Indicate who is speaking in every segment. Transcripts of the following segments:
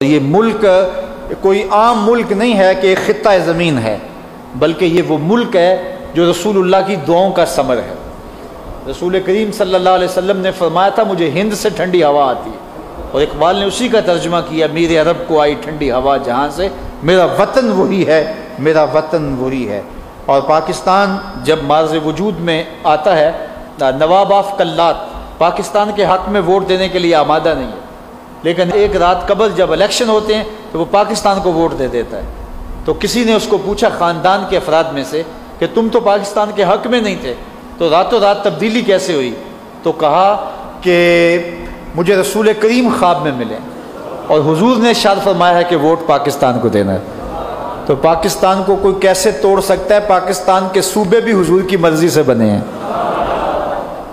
Speaker 1: یہ ملک کوئی عام ملک نہیں ہے کہ ایک خطہ زمین ہے، بلکہ یہ وہ ملک ہے جو رسول اللہ کی دعاؤں کا ثمر ہے۔ رسول کریم صلی اللہ علیہ وسلم نے فرمایا تھا مجھے ہند سے ٹھنڈی ہوا آتی ہے، اور اقبال نے اسی کا ترجمہ کیا، میرے عرب کو آئی ٹھنڈی ہوا جہاں سے، میرا وطن وہی ہے، میرا وطن وہی ہے۔ اور پاکستان جب معرض وجود میں آتا ہے، نواب آف کلات پاکستان کے حق میں ووٹ دینے کے لیے آمادہ نہیں ہے، لیکن ایک رات قبل جب الیکشن ہوتے ہیں تو وہ پاکستان کو ووٹ دے دیتا ہے۔ تو کسی نے اس کو پوچھا خاندان کے افراد میں سے کہ تم تو پاکستان کے حق میں نہیں تھے، تو راتوں رات تبدیلی کیسے ہوئی؟ تو کہا کہ مجھے رسول کریم خواب میں ملے اور حضور نے ارشاد فرمایا ہے کہ ووٹ پاکستان کو دینا ہے۔ تو پاکستان کو کوئی کیسے توڑ سکتا ہے؟ پاکستان کے صوبے بھی حضور کی مرضی سے بنے ہیں۔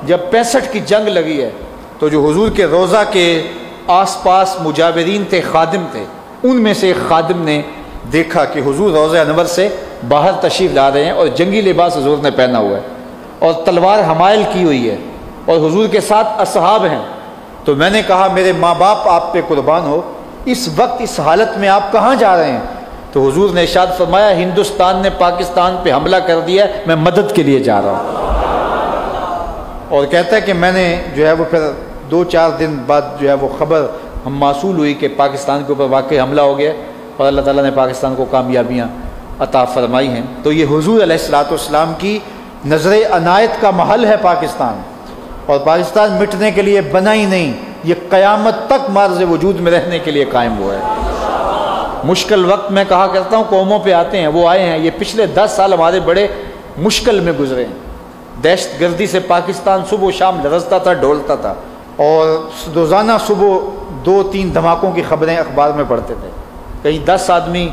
Speaker 1: جب 65 کی جنگ لگی ہے تو جو حضور کے روضہ کے آس پاس مجاورین تھے، خادم تھے، ان میں سے ایک خادم نے دیکھا کہ حضور روضہ انور سے باہر تشریف لا رہے ہیں اور جنگی لباس حضور نے پہنا ہوا ہے اور تلوار حمائل کی ہوئی ہے اور حضور کے ساتھ اصحاب ہیں۔ تو میں نے کہا میرے ماں باپ آپ پہ قربان ہو، اس وقت اس حالت میں آپ کہاں جا رہے ہیں؟ تو حضور نے ارشاد فرمایا ہندوستان نے پاکستان پہ حملہ کر دیا ہے، میں مدد کے لیے جا رہا ہوں۔ اور کہتا ہے کہ میں نے جو ہے وہ پھر 2-4 دن بعد جو ہے وہ خبر ہم موصول ہوئی کہ پاکستان کے اوپر واقعی حملہ ہو گیا اور اللہ تعالیٰ نے پاکستان کو کامیابیاں عطا فرمائی ہیں۔ تو یہ حضور علیہ الصلوۃ والسلام کی نظر عنایت کا محل ہے پاکستان، اور پاکستان مٹنے کے لیے بنا ہی نہیں، یہ قیامت تک معرض وجود میں رہنے کے لیے قائم ہوا ہے۔ مشکل وقت میں کہا کرتا ہوں قوموں پہ آتے ہیں، وہ آئے ہیں، یہ پچھلے 10 سال ہمارے بڑے مشکل میں گزرے ہیں۔ دہشت گردی سے پاکستان صبح و شام لرزتا تھا، ڈھولتا تھا، اور روزانہ صبح 2-3 دھماکوں کی خبریں اخبار میں پڑھتے تھے۔ کہیں 10 آدمی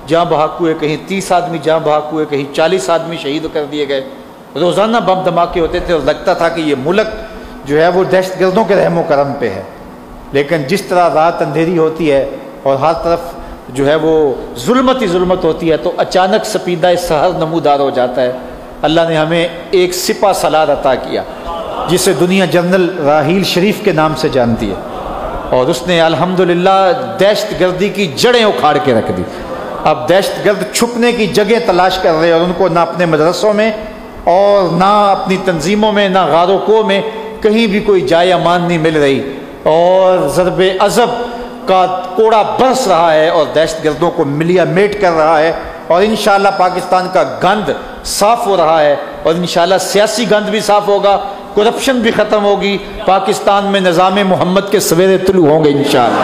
Speaker 1: جاں بحق ہوئے، کہیں 30 آدمی جاں بحق ہوئے، کہیں 40 آدمی شہید کر دیے گئے۔ روزانہ بم دھماکے ہوتے تھے اور لگتا تھا کہ یہ ملک جو ہے وہ دہشت گردوں کے رحم و کرم پہ ہے۔ لیکن جس طرح رات اندھیری ہوتی ہے اور ہر طرف جو ہے وہ ظلمت ہی ظلمت ہوتی ہے، تو اچانک سپیدہ سحر نمودار ہو جاتا ہے۔ اللہ نے ہمیں ایک سپہ سالار عطا کیا جسے دنیا جنرل راحیل شریف کے نام سے جانتی ہے، اور اس نے الحمدللہ دہشت گردی کی جڑیں اکھاڑ کے رکھ دی۔ اب دہشت گرد چھپنے کی جگہ تلاش کر رہے ہیں، اور ان کو نہ اپنے مدرسوں میں اور نہ اپنی تنظیموں میں، نہ غار و کوہ میں کہیں بھی کوئی جائے امان نہیں مل رہی، اور ضرب عذب کا کوڑا برس رہا ہے اور دہشت گردوں کو ملیا میٹ کر رہا ہے، اور انشاءاللہ پاکستان کا گند صاف ہو رہا ہے، اور انشاءاللہ سیاسی گند بھی صاف ہوگا، کرپشن بھی ختم ہوگی، پاکستان میں نظام محمد کے سویرے طلوع ہوں گے انشاءاللہ،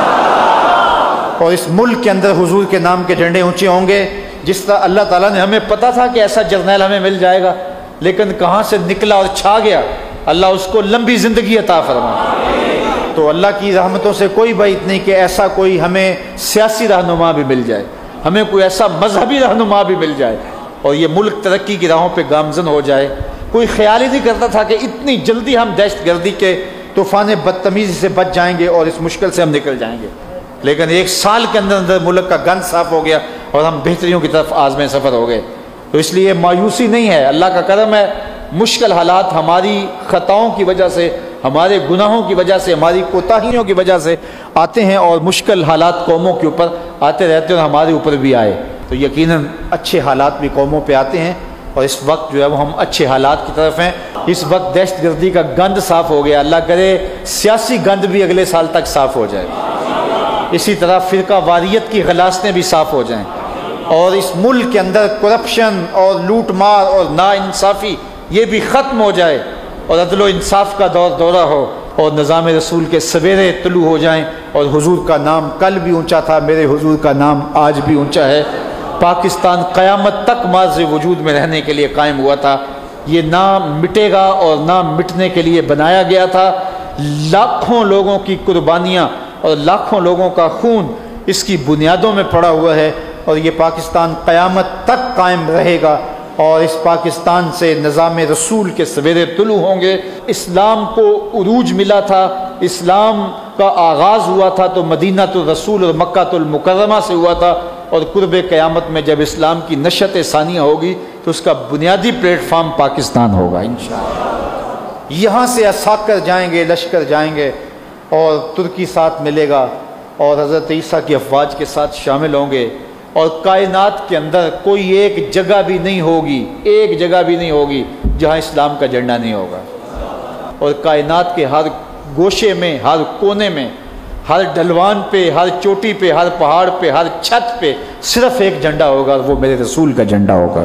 Speaker 1: اور اس ملک کے اندر حضور کے نام کے جھنڈے اونچے ہوں گے۔ جس طرح اللہ تعالیٰ نے ہمیں پتا تھا کہ ایسا جرنیل ہمیں مل جائے گا، لیکن کہاں سے نکلا اور چھا گیا، اللہ اس کو لمبی زندگی عطا فرمائے۔ تو اللہ کی رحمتوں سے کوئی بعید نہیں کہ ایسا کوئی ہمیں سیاسی رہنما بھی مل جائے، ہمیں کوئی ایسا مذہبی رہنما بھی مل جائے، اور یہ ملک ترقی کی راہوں پہ گامزن ہو جائے۔ کوئی خیال ہی نہیں کرتا تھا کہ اتنی جلدی ہم دہشت گردی کے طوفان بدتمیزی سے بچ جائیں گے اور اس مشکل سے ہم نکل جائیں گے، لیکن 1 سال کے اندر اندر ملک کا گند صاف ہو گیا اور ہم بہتریوں کی طرف آزمیں سفر ہو گئے۔ تو اس لیے مایوسی نہیں ہے، اللہ کا کرم ہے۔ مشکل حالات ہماری خطاؤں کی وجہ سے، ہمارے گناہوں کی وجہ سے، ہماری کوتاہیوں کی وجہ سے آتے ہیں، اور مشکل حالات قوموں کے اوپر آتے رہتے ہیں اور ہمارے اوپر بھی آئے تو یقیناً اچھے حالات بھی قوموں پہ آتے ہیں، اور اس وقت جو ہے وہ ہم اچھے حالات کی طرف ہیں۔ اس وقت دہشت گردی کا گند صاف ہو گیا، اللہ کرے سیاسی گند بھی اگلے سال تک صاف ہو جائے، اسی طرح فرقہ واریت کی غلاستیں بھی صاف ہو جائیں، اور اس ملک کے اندر کرپشن اور لوٹ مار اور ناانصافی یہ بھی ختم ہو جائے، اور عدل و انصاف کا دورہ ہو، اور نظام رسول کے سویرے طلوع ہو جائیں، اور حضور کا نام کل بھی اونچا تھا، میرے حضور کا نام آج بھی اونچا ہے۔ پاکستان قیامت تک معرض وجود میں رہنے کے لیے قائم ہوا تھا، یہ نہ مٹے گا اور نہ مٹنے کے لیے بنایا گیا تھا۔ لاکھوں لوگوں کی قربانیاں اور لاکھوں لوگوں کا خون اس کی بنیادوں میں پڑا ہوا ہے، اور یہ پاکستان قیامت تک قائم رہے گا، اور اس پاکستان سے نظام رسول کے سویرے طلوع ہوں گے۔ اسلام کو عروج ملا تھا، اسلام کا آغاز ہوا تھا تو مدینہ الرسول اور مکہ المکرمہ سے ہوا تھا، اور قرب قیامت میں جب اسلام کی نشأت ثانیہ ہوگی تو اس کا بنیادی پلیٹ فارم پاکستان ہوگا انشاءاللہ۔ یہاں سے عساکر جائیں گے، لشکر جائیں گے، اور ترکی ساتھ ملے گا، اور حضرت عیسیٰ کی افواج کے ساتھ شامل ہوں گے، اور کائنات کے اندر کوئی ایک جگہ بھی نہیں ہوگی، ایک جگہ بھی نہیں ہوگی جہاں اسلام کا جھنڈا نہیں ہوگا، اور کائنات کے ہر گوشے میں، ہر کونے میں، ہر ڈھلوان پہ، ہر چوٹی پہ، ہر پہاڑ پہ، ہر چھت پہ صرف ایک جھنڈا ہوگا، اور وہ میرے رسول کا جھنڈا ہوگا،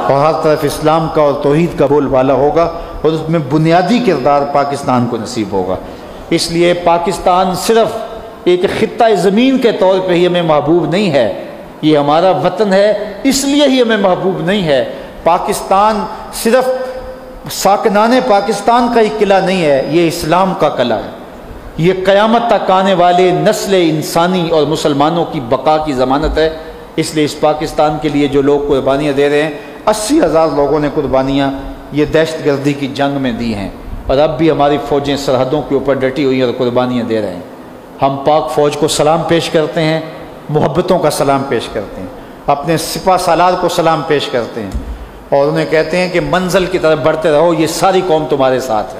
Speaker 1: اور ہر طرف اسلام کا اور توحید کا بول بالا ہوگا، اور اس میں بنیادی کردار پاکستان کو نصیب ہوگا۔ اس لیے پاکستان صرف ایک خطہ زمین کے طور پہ ہی ہمیں محبوب نہیں ہے، یہ ہمارا وطن ہے، اس لیے ہی ہمیں محبوب نہیں ہے۔ پاکستان صرف ساکنان پاکستان کا ہی قلعہ نہیں ہے، یہ اسلام کا قلعہ ہے، یہ قیامت تک آنے والے نسل انسانی اور مسلمانوں کی بقا کی ضمانت ہے۔ اس لیے اس پاکستان کے لیے جو لوگ قربانیاں دے رہے ہیں، 80,000 لوگوں نے قربانیاں یہ دہشت گردی کی جنگ میں دی ہیں، اور اب بھی ہماری فوجیں سرحدوں کے اوپر ڈٹی ہوئی ہیں اور قربانیاں دے رہے ہیں۔ ہم پاک فوج کو سلام پیش کرتے ہیں، محبتوں کا سلام پیش کرتے ہیں، اپنے سپہ سالار کو سلام پیش کرتے ہیں، اور انہیں کہتے ہیں کہ منزل کی طرف بڑھتے رہو، یہ ساری قوم تمہارے ساتھ ہے۔